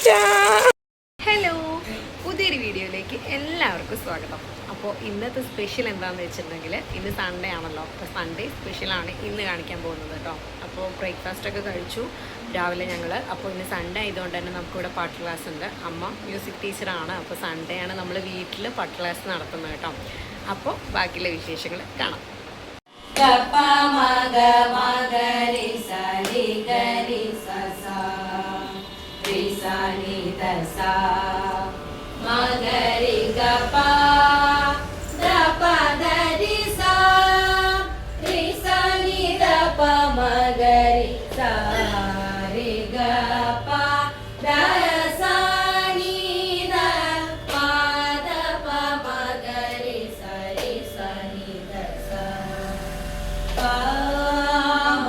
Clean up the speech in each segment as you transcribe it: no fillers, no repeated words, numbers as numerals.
Hello, പുതിയൊരു വീഡിയോയിലേക്ക് എല്ലാവർക്കും സ്വാഗതം. അപ്പോൾ ഇന്നത്തെ സ്പെഷ്യൽ എന്താണെന്ന് വെച്ചിട്ടുണ്ടെങ്കിൽ ഇന്ന് സൺഡേ ആണല്ലോ. അപ്പോൾ സൺഡേ സ്പെഷ്യലാണ് ഇന്ന് കാണിക്കാൻ പോകുന്നത് കേട്ടോ. അപ്പോൾ ബ്രേക്ക്ഫാസ്റ്റൊക്കെ കഴിച്ചു രാവിലെ ഞങ്ങൾ. അപ്പോൾ ഇന്ന് സൺഡേ ആയതുകൊണ്ട് തന്നെ നമുക്കിവിടെ പാട്ട് ക്ലാസ് ഉണ്ട്. അമ്മ മ്യൂസിക് ടീച്ചറാണ്. അപ്പോൾ സൺഡേ ആണ് നമ്മൾ വീട്ടിൽ പാട്ട് ക്ലാസ് നടത്തുന്നത് കേട്ടോ. അപ്പോൾ ബാക്കിയുള്ള വിശേഷങ്ങൾ കാണാം. Magari gapa dapa dari sa risa ni dapa magari sa re gapa dasa ni dapa dapa magari sa risa ni dasa pa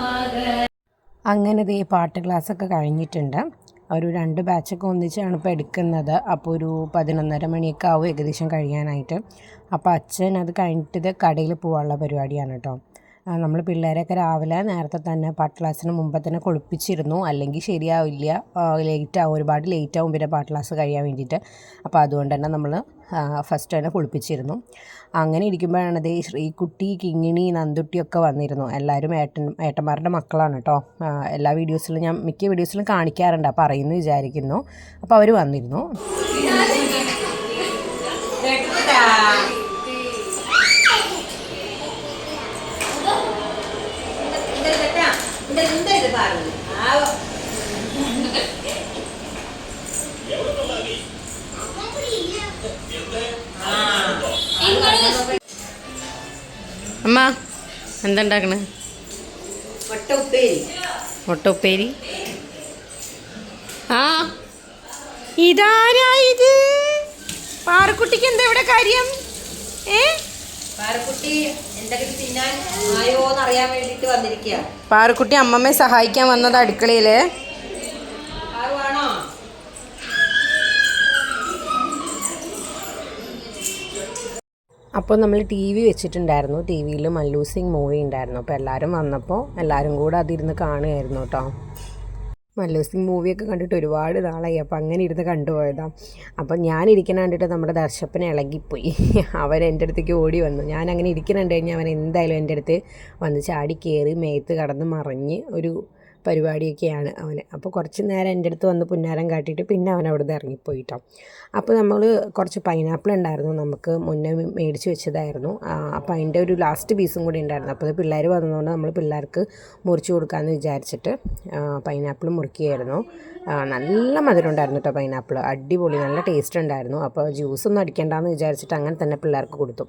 magari. അങ്ങനെ ദേ പാട്ട് ക്ലാസ്സൊക്കെ കഴിഞ്ഞിട്ടുണ്ട്. ഒരു 2 ബാച്ചൊക്കെ ഒന്നിച്ചാണ് ഇപ്പോൾ എടുക്കുന്നത്. അപ്പോൾ ഒരു 11:30 മണിയൊക്കെ ആവും ഏകദേശം കഴിയാനായിട്ട്. അപ്പോൾ അച്ഛൻ അത് കഴിഞ്ഞിട്ട് കടയിൽ പോകാനുള്ള പരിപാടിയാണ് കേട്ടോ. നമ്മൾ പിള്ളേരൊക്കെ രാവിലെ നേരത്തെ തന്നെ പാട്ട് ക്ലാസ്സിന് മുമ്പ് തന്നെ കുളിപ്പിച്ചിരുന്നു. അല്ലെങ്കിൽ ശരിയാവില്ല, ലേറ്റാവും, ഒരുപാട് ലേറ്റാവും പിന്നെ പാട്ട് ക്ലാസ് കഴിയാൻ വേണ്ടിയിട്ട്. അപ്പോൾ അതുകൊണ്ട് തന്നെ നമ്മൾ ഫസ്റ്റ് തന്നെ കുളിപ്പിച്ചിരുന്നു. അങ്ങനെ ഇരിക്കുമ്പോഴാണ് ദേ ശ്രീകുട്ടി, കിങ്ങിണി, നന്ദുട്ടിയൊക്കെ വന്നിരുന്നു. എല്ലാവരും ഏട്ടന്മാരുടെ മക്കളാണ് കേട്ടോ. എല്ലാ വീഡിയോസിലും ഞാൻ മിക്ക വീഡിയോസിലും കാണിക്കാറുണ്ട്, അപ്പോൾ അറിയുന്നു വിചാരിക്കുന്നു. അപ്പോൾ അവർ വന്നിരുന്നു. അമ്മ എന്താ ഉണ്ടാക്കണേ? മുട്ട ഉപ്പേരി. ആ ഇതാരാ ഇത്? പാറക്കുട്ടിക്ക് എന്താ ഇവിടെ കാര്യം? പാറക്കുട്ടി എന്തെങ്കിലും തിന്നാൻ ആയോന്ന് അറിയാൻ വേണ്ടിട്ട് വന്നിരിക്കുക. പാറക്കുട്ടി അമ്മമ്മയെ സഹായിക്കാൻ വന്നത് അടുക്കളയില്. അപ്പോൾ നമ്മൾ ടി വി വെച്ചിട്ടുണ്ടായിരുന്നു. ടി വിയിൽ മല്ലു സിംഗ് മൂവി ഉണ്ടായിരുന്നു. അപ്പോൾ എല്ലാവരും വന്നപ്പോൾ എല്ലാവരും കൂടെ അതിരുന്ന് കാണുകയായിരുന്നു കേട്ടോ. മല്ലു സിംഗ് മൂവിയൊക്കെ കണ്ടിട്ട് ഒരുപാട് നാളായി. അപ്പോൾ അങ്ങനെ ഇരുന്ന് കണ്ടുപോയതാണ്. അപ്പം ഞാനിരിക്കണ കണ്ടിട്ട് നമ്മുടെ ദർശപ്പനെ ഇളകിപ്പോയി. അവൻ എൻ്റെ അടുത്തേക്ക് ഓടി വന്നു. ഞാൻ അങ്ങനെ ഇരിക്കണുണ്ട് കഴിഞ്ഞാൽ അവൻ എന്തായാലും എൻ്റെ അടുത്ത് വന്ന് ചാടി കയറി മേത്ത് കടന്ന് മറിഞ്ഞ് ഒരു പരിപാടിയൊക്കെയാണ് അവന്. അപ്പോൾ കുറച്ച് നേരം എൻ്റെ അടുത്ത് വന്ന് പുന്നാരം കാട്ടിയിട്ട് പിന്നെ അവൻ അവിടെ നിന്ന് ഇറങ്ങിപ്പോയിട്ടോ. അപ്പോൾ നമ്മൾ കുറച്ച് പൈനാപ്പിൾ ഉണ്ടായിരുന്നു, നമുക്ക് മുന്നേ മേടിച്ച് വെച്ചതായിരുന്നു. അപ്പോൾ അതിൻ്റെ ഒരു ലാസ്റ്റ് പീസും കൂടി ഉണ്ടായിരുന്നു. അപ്പോൾ അത് പിള്ളേർ വന്നതുകൊണ്ട് നമ്മൾ പിള്ളേർക്ക് മുറിച്ച് കൊടുക്കാമെന്ന് വിചാരിച്ചിട്ട് പൈനാപ്പിൾ മുറിക്കുകയായിരുന്നു. നല്ല മധുരം ഉണ്ടായിരുന്നു കേട്ടോ പൈനാപ്പിൾ, അടിപൊളി, നല്ല ടേസ്റ്റ് ഉണ്ടായിരുന്നു. അപ്പോൾ ജ്യൂസൊന്നും അടിക്കേണ്ടെന്ന് വിചാരിച്ചിട്ട് അങ്ങനെ തന്നെ പിള്ളേർക്ക് കൊടുത്തു.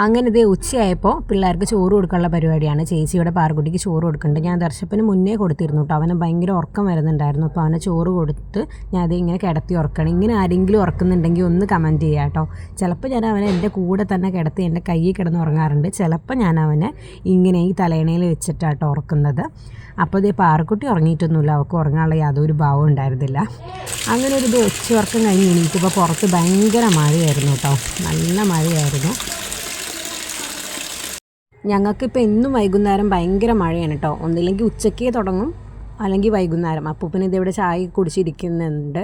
അങ്ങനെ ഇതേ ഉച്ചയായപ്പോൾ പിള്ളേർക്ക് ചോറ് കൊടുക്കാനുള്ള പരിപാടിയാണ്. ചേച്ചിയുടെ പാറക്കുട്ടിക്ക് ചോറ് കൊടുക്കുന്നുണ്ട്. ഞാൻ ദർശപ്പന് മുന്നേ കൊടുത്തിരുന്നു കേട്ടോ. അവന് ഭയങ്കര ഉറക്കം വരുന്നുണ്ടായിരുന്നു. അപ്പോൾ അവനെ ചോറ് കൊടുത്ത് ഞാൻ അത് ഇങ്ങനെ കിടത്തി ഉറക്കണം. ഇങ്ങനെ ആരെങ്കിലും ഉറക്കുന്നുണ്ടെങ്കിൽ ഒന്ന് കമൻറ്റ് ചെയ്യുക കേട്ടോ. ചിലപ്പോൾ ഞാൻ അവനെ എൻ്റെ കൂടെ തന്നെ കിടത്തി എൻ്റെ കയ്യിൽ കിടന്ന് ഉറങ്ങാറുണ്ട്. ചിലപ്പോൾ ഞാൻ അവനെ ഇങ്ങനെ ഈ തലയണയിൽ വെച്ചിട്ടാട്ടോ ഉറക്കുന്നത്. അപ്പോൾ ഇതേ പാറക്കുട്ടി ഉറങ്ങിയിട്ടൊന്നുമില്ല, അവൾക്ക് ഉറങ്ങാനുള്ള യാതൊരു ഭാവം ഉണ്ടായിരുന്നില്ല. അങ്ങനെ ഒരു ഉച്ചയുറക്കം കഴിഞ്ഞ് എണീറ്റപ്പോൾ പുറത്ത് ഭയങ്കര മഴയായിരുന്നു കേട്ടോ, നല്ല മഴയായിരുന്നു. ഞങ്ങൾക്കിപ്പോൾ എന്നും വൈകുന്നേരം ഭയങ്കര മഴയാണ് കേട്ടോ. ഒന്നില്ലെങ്കിൽ ഉച്ചയ്ക്കേ തുടങ്ങും, അല്ലെങ്കിൽ വൈകുന്നേരം. അപ്പൂപ്പന് ഇതിവിടെ ചായ കുടിച്ചിരിക്കുന്നുണ്ട്.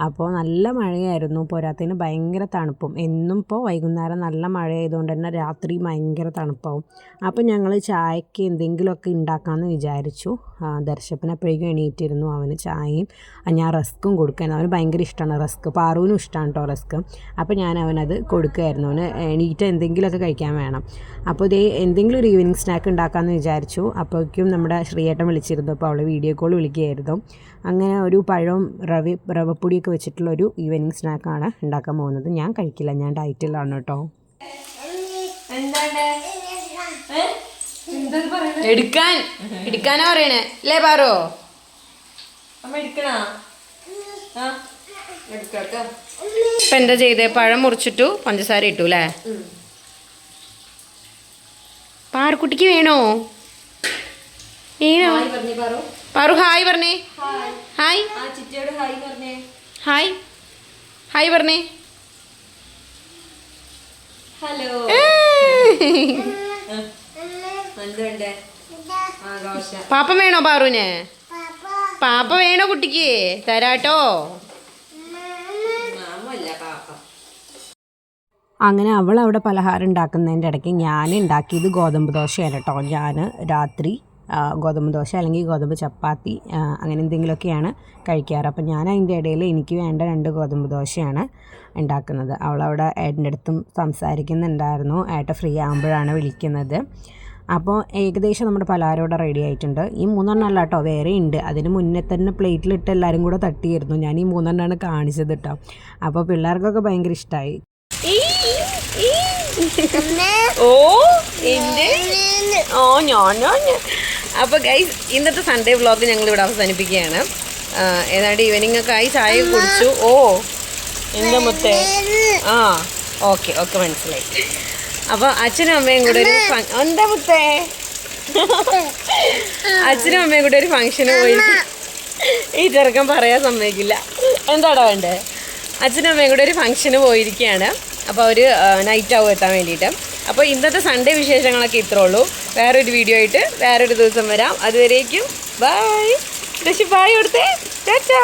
അപ്പോൾ നല്ല മഴയായിരുന്നു, പോരാത്തതിന് ഭയങ്കര തണുപ്പും. എന്നും ഇപ്പോൾ വൈകുന്നേരം നല്ല മഴ ആയതുകൊണ്ട് തന്നെ രാത്രി ഭയങ്കര തണുപ്പാവും. അപ്പോൾ ഞങ്ങൾ ചായക്ക് എന്തെങ്കിലുമൊക്കെ ഉണ്ടാക്കാമെന്ന് വിചാരിച്ചു. ദർശപ്പനപ്പോഴേക്കും എണീറ്റിരുന്നു. അവന് ചായയും ഞാൻ റസ്ക്കും കൊടുക്കാൻ, അവന് ഭയങ്കര ഇഷ്ടമാണ് റസ്ക്. പാറുവിനും ഇഷ്ടമാണ് കേട്ടോ റസ്ക്. അപ്പോൾ ഞാൻ അവനത് കൊടുക്കുമായിരുന്നു. അവന് എണീറ്റ് എന്തെങ്കിലുമൊക്കെ കഴിക്കാൻ വേണം. അപ്പോൾ ഇതേ എന്തെങ്കിലും ഒരു ഈവനിങ് സ്നാക്ക് ഉണ്ടാക്കാമെന്ന് വിചാരിച്ചു. അപ്പോഴേക്കും നമ്മുടെ ശ്രീയേട്ടൻ വിളിച്ചിരുന്നു. അപ്പോൾ അവൾ വീഡിയോ കോൾ വിളിക്കുകയായിരുന്നു. അങ്ങനെ ഒരു പഴവും റവപ്പൊടിയൊക്കെ വെച്ചിട്ടുള്ള ഒരു ഈവനിങ് സ്നാക്കാണ് ഉണ്ടാക്കാൻ പോകുന്നത്. ഞാൻ കഴിക്കില്ല, ഞാൻ ഡയറ്റിലാണ് കേട്ടോ. എടുക്കാനാ പറയണേ അല്ലേ പാറോ? ഇപ്പൊ എന്താ ചെയ്തേ? പഴം മുറിച്ചിട്ടു, പഞ്ചസാര ഇട്ടു അല്ലേ? പാറക്കുട്ടിക്ക് വേണോ? വേണോ? പാറു ഹായ് പറഞ്ഞേ. ഹായ് ഹായ് ഹായ് പറഞ്ഞേ. ഹലോ. പാപ്പ വേണോ പാറുവിന്? പാപ്പ വേണോ കുട്ടിക്ക്? തരാട്ടോ. അങ്ങനെ അവൾ അവിടെ പലഹാരം ഉണ്ടാക്കുന്നതിൻ്റെ ഇടയ്ക്ക് ഞാൻ ഉണ്ടാക്കിയത് ഗോതമ്പ് ദോശയാണ് കേട്ടോ. ഞാൻ രാത്രി ഗോതമ്പ് ദോശ അല്ലെങ്കിൽ ഗോതമ്പ് ചപ്പാത്തി അങ്ങനെ എന്തെങ്കിലുമൊക്കെയാണ് കഴിക്കാറ്. അപ്പം ഞാൻ അതിൻ്റെ ഇടയിൽ എനിക്ക് വേണ്ട 2 ഗോതമ്പ് ദോശയാണ് ഉണ്ടാക്കുന്നത്. അവളവിടെ ഏട്ടൻ്റെ അടുത്തും സംസാരിക്കുന്നുണ്ടായിരുന്നു. ഏട്ട ഫ്രീ ആകുമ്പോഴാണ് വിളിക്കുന്നത്. അപ്പോൾ ഏകദേശം നമ്മുടെ പലഹാരം ഇവിടെ റെഡി ആയിട്ടുണ്ട്. ഈ 3 അല്ല കേട്ടോ, വേറെ ഉണ്ട്. അതിന് മുന്നേ തന്നെ പ്ലേറ്റിലിട്ട് എല്ലാവരും കൂടെ തട്ടിയായിരുന്നു. ഞാൻ ഈ 3 കാണിച്ചത് കേട്ടോ. അപ്പോൾ പിള്ളേർക്കൊക്കെ ഭയങ്കര ഇഷ്ടമായി. അപ്പോൾ ഗൈസ്, ഇന്നത്തെ സൺഡേ വ്ളോഗ് ഞങ്ങളിവിടെ അവസാനിപ്പിക്കുകയാണ്. ഏതാണ്ട് ഈവനിങ് ഒക്കെ ആയി, ചായ കുടിച്ചു. എന്താ മുത്തേ? ഓക്കെ മനസ്സിലായി. അപ്പോൾ അച്ഛനും അമ്മയും കൂടെ ഒരു എന്താ മുത്തേ? അച്ഛനും അമ്മയും കൂടെ ഒരു ഫംഗ്ഷന് പോയിരിക്കും. ഈ ചെറുക്കൻ പറയാൻ സമ്മതിക്കില്ല. എന്താടാ വേണ്ടേ? അച്ഛനും അമ്മയും കൂടെ ഒരു ഫംഗ്ഷന് പോയിരിക്കുകയാണ്. അപ്പോൾ അവർ നൈറ്റ് ആവും എത്താൻ വേണ്ടിയിട്ട്. അപ്പോൾ ഇന്നത്തെ സൺഡേ വിശേഷങ്ങളൊക്കെ ഇത്രേ ഉള്ളൂ. വേറൊരു വീഡിയോ ആയിട്ട് വേറൊരു ദിവസം വരാം. അതുവരേക്കും ബൈ. ബായ് കൊടുത്തേ. ടാറ്റാ.